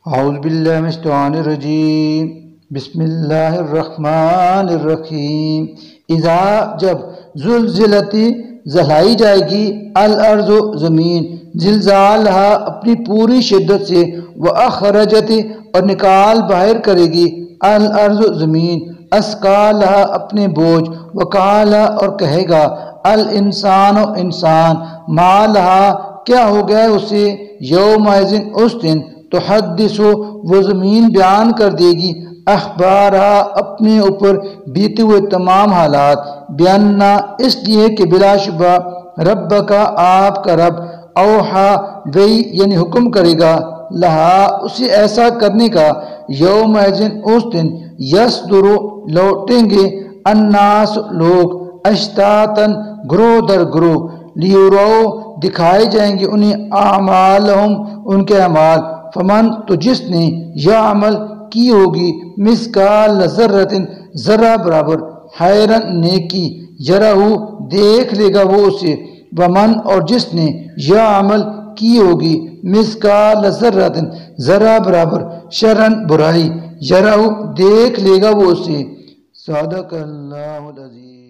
اعوذ باللہ من الشیطان الرجیم بسم اللہ الرحمن الرحیم اذا جب زلزلتی زلزلائی جائے گی الارض زمین زلزالہا اپنی پوری شدت سے واخرجت اور نکال باہر کرے گی الارض زمین اسقالہا اپنے بوجھ وقالا اور کہے گا الانسان انسان مالہا کیا ہو گیا اسے یومئذ اس دن تحدث وہ زمین بیان کر دے گی اخبارہ اپنے اوپر بیتے ہوئے تمام حالات بیاننا اس لیے کہ بلا شبہ رب کا آپ کا رب اوحا وہی یعنی حکم کرے گا لہا اسے ایسا کرنے کا یوم اس دن یصدر لوٹیں گے الناس لوگ اشتاتن گروہ در گروہ لیورو دکھائے جائیں گے انہیں اعمالہم ان کے اعمال فمن تو جس نے یا عمل کی ہوگی مثقال ذرۃ ذرہ برابر خیرن نیکی یرہو دیکھ لے گا وہ اسے ومن اور جس نے یا عمل کی ہوگی مثقال ذرۃ ذرہ برابر شرن برائی یرہو دیکھ لے گا وہ اسے صدق اللہ العظیم.